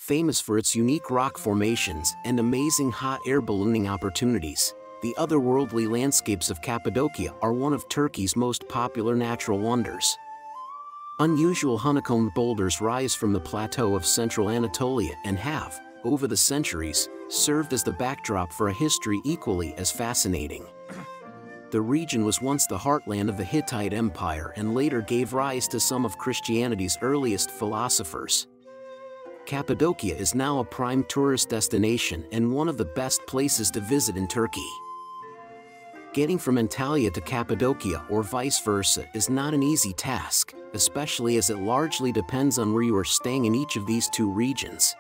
famous for its unique rock formations and amazing hot air ballooning opportunities. The otherworldly landscapes of Cappadocia are one of Turkey's most popular natural wonders. Unusual honeycombed boulders rise from the plateau of central Anatolia and have, over the centuries, served as the backdrop for a history equally as fascinating. The region was once the heartland of the Hittite Empire and later gave rise to some of Christianity's earliest philosophers. Cappadocia is now a prime tourist destination and one of the best places to visit in Turkey. Getting from Antalya to Cappadocia or vice versa is not an easy task, especially as it largely depends on where you are staying in each of these two regions.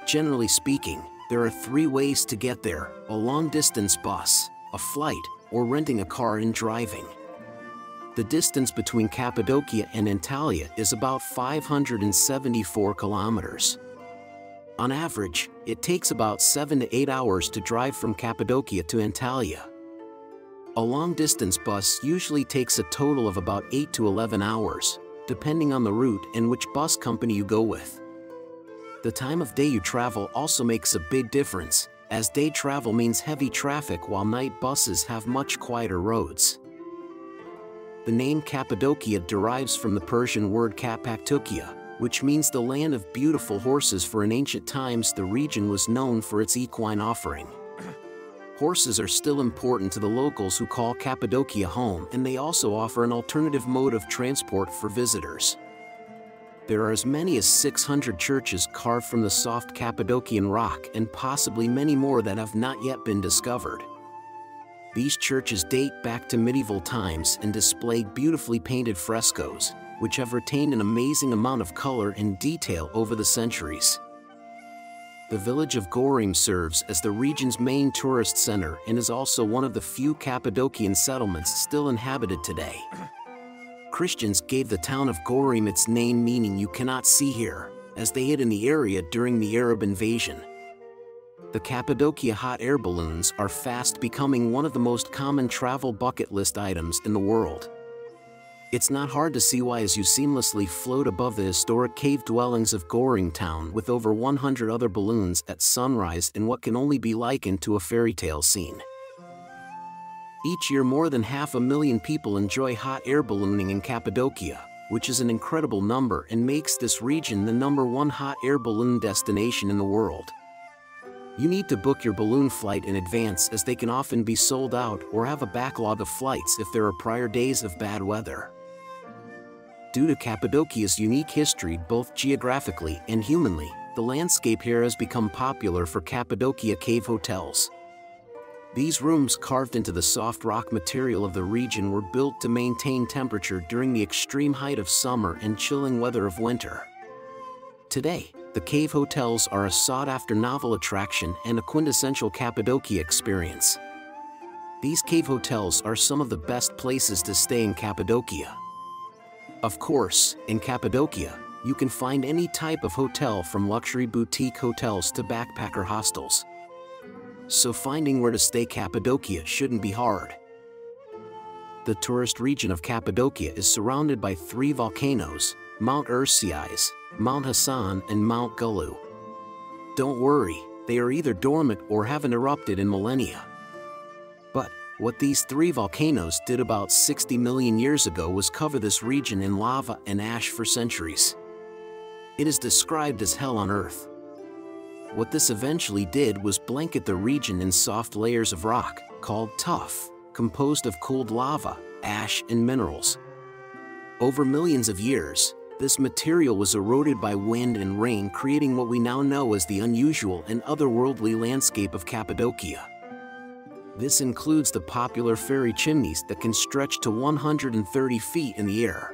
Generally speaking, there are 3 ways to get there: a long-distance bus, a flight, or renting a car and driving. The distance between Cappadocia and Antalya is about 574 kilometers. On average, it takes about 7 to 8 hours to drive from Cappadocia to Antalya. A long-distance bus usually takes a total of about 8 to 11 hours, depending on the route and which bus company you go with. The time of day you travel also makes a big difference, as day travel means heavy traffic while night buses have much quieter roads. The name Cappadocia derives from the Persian word Cappadocia, which means the land of beautiful horses, for in ancient times the region was known for its equine offering. Horses are still important to the locals who call Cappadocia home, and they also offer an alternative mode of transport for visitors. There are as many as 600 churches carved from the soft Cappadocian rock and possibly many more that have not yet been discovered. These churches date back to medieval times and display beautifully painted frescoes, which have retained an amazing amount of color and detail over the centuries. The village of Gorim serves as the region's main tourist center and is also one of the few Cappadocian settlements still inhabited today. Christians gave the town of Gorim its name, meaning "you cannot see here," as they hid in the area during the Arab invasion. The Cappadocia hot air balloons are fast becoming one of the most common travel bucket list items in the world. It's not hard to see why, as you seamlessly float above the historic cave dwellings of Gorim town with over 100 other balloons at sunrise in what can only be likened to a fairy tale scene. Each year more than 500,000 people enjoy hot air ballooning in Cappadocia, which is an incredible number and makes this region the #1 hot air balloon destination in the world. You need to book your balloon flight in advance, as they can often be sold out or have a backlog of flights if there are prior days of bad weather. Due to Cappadocia's unique history both geographically and humanly, the landscape here has become popular for Cappadocia cave hotels. These rooms, carved into the soft rock material of the region, were built to maintain temperature during the extreme height of summer and chilling weather of winter. Today, the cave hotels are a sought-after novel attraction and a quintessential Cappadocia experience. These cave hotels are some of the best places to stay in Cappadocia. Of course, in Cappadocia, you can find any type of hotel from luxury boutique hotels to backpacker hostels. So finding where to stay Cappadocia shouldn't be hard. The tourist region of Cappadocia is surrounded by 3 volcanoes: Mount Erciyes, Mount Hasan, and Mount Gulu. Don't worry, they are either dormant or haven't erupted in millennia. But what these 3 volcanoes did about 60 million years ago was cover this region in lava and ash for centuries. It is described as hell on Earth. What this eventually did was blanket the region in soft layers of rock, called tuff, composed of cooled lava, ash, and minerals. Over millions of years, this material was eroded by wind and rain, creating what we now know as the unusual and otherworldly landscape of Cappadocia. This includes the popular fairy chimneys that can stretch to 130 feet in the air.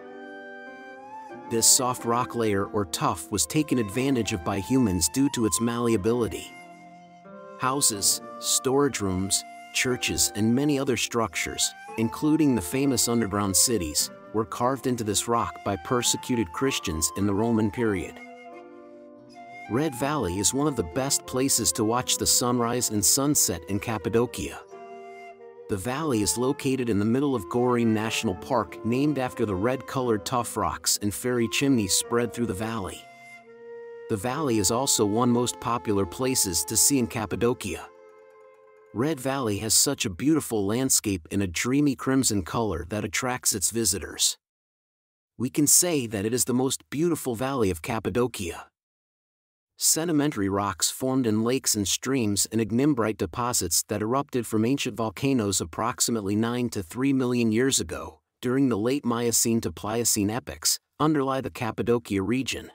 This soft rock layer or tuff was taken advantage of by humans due to its malleability. Houses, storage rooms, churches, and many other structures, including the famous underground cities, were carved into this rock by persecuted Christians in the Roman period. Red Valley is one of the best places to watch the sunrise and sunset in Cappadocia. The valley is located in the middle of Gorim National Park, named after the red-colored tuff rocks and fairy chimneys spread through the valley. The valley is also one most popular places to see in Cappadocia. Red Valley has such a beautiful landscape in a dreamy crimson color that attracts its visitors. We can say that it is the most beautiful valley of Cappadocia. Sedimentary rocks formed in lakes and streams and ignimbrite deposits that erupted from ancient volcanoes approximately 9 to 3 million years ago, during the late Miocene to Pliocene epochs, underlie the Cappadocia region.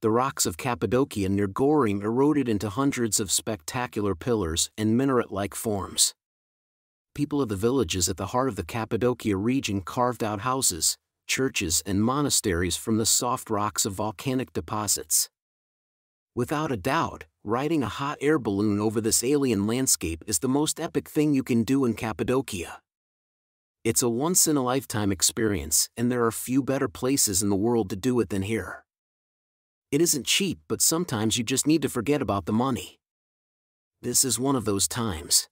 The rocks of Cappadocia near Gorim eroded into hundreds of spectacular pillars and minaret-like forms. People of the villages at the heart of the Cappadocia region carved out houses, churches and monasteries from the soft rocks of volcanic deposits. Without a doubt, riding a hot air balloon over this alien landscape is the most epic thing you can do in Cappadocia. It's a once-in-a-lifetime experience, and there are few better places in the world to do it than here. It isn't cheap, but sometimes you just need to forget about the money. This is one of those times.